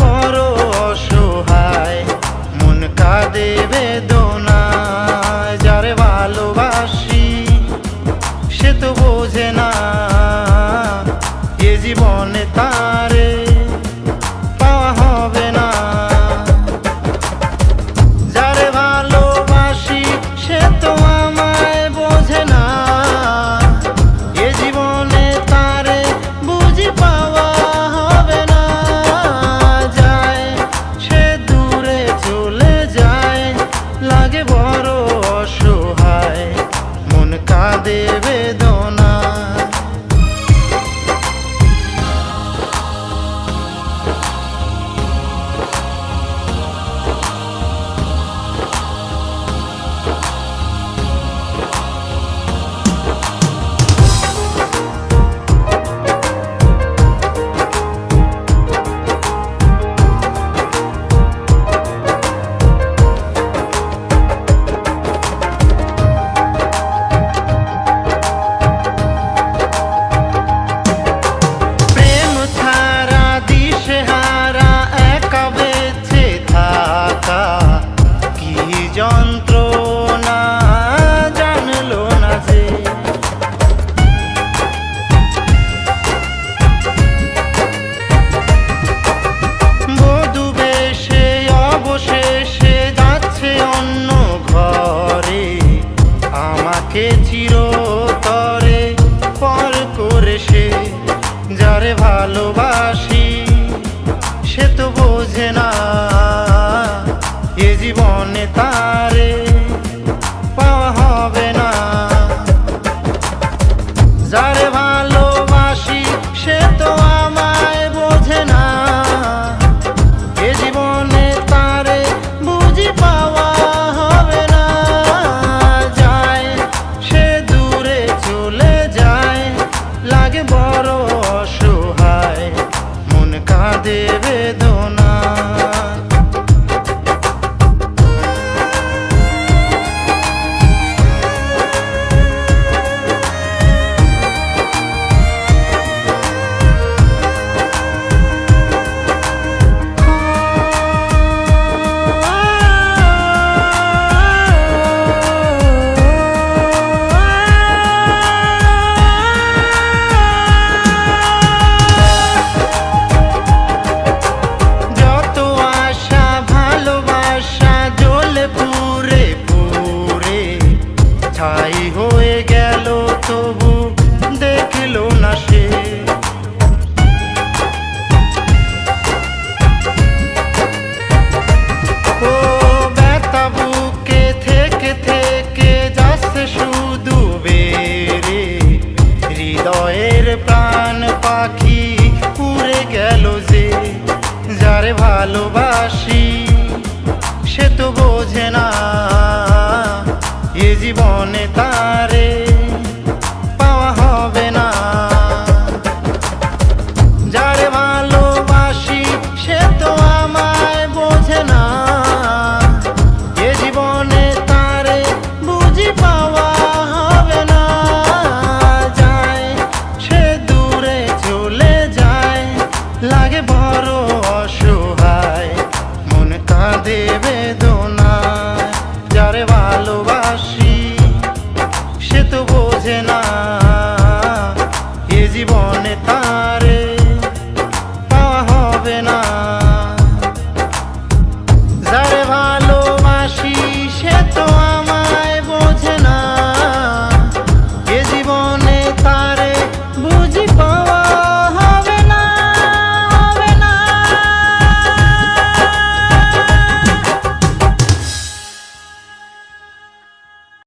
বড় অসহায়, মন কাঁদে বেদনায়। যারে ভালোবাসি সে তো বোঝে না এ জীবনে তারে পাওয়া হবে না। যারে ভালোবাসি সে তো আমায় বোঝে না, এ জীবনে তারে বুঝি পাওয়া হবে না। যায় সে দূরে চলে যায়, লাগে বড় অসহায়, মন কাঁদে বেদনা। যন্ত্রণা জানলো না যে, বধূ বেশে অবশেষে যাচ্ছে অন্য ঘরে, আমাকে চিরতরে পর করে সে। যারে ভালোবাসি সে তো বোঝে না এ জীবনে তারে পাওয়া হবে না। যারে ভালোবাসি সে তো আমায় বোঝে না, এ জীবনে তারে বুঝি পাওয়া হবে না। যায় সে দূরে চলে যায়, লাগে বড় অসহায়, মন কাঁদে বেদনা। ছাই হয়ে গেল তবু দেখলো না সে, ও ব্যথা বুকে থেকে থেকে যাচ্ছে শুধু বেড়ে। হৃদয়ের প্রাণ পাখি উড়ে গেল যে, যারে ভালোবাসি সে তো বোঝে না এ জীবনে তারে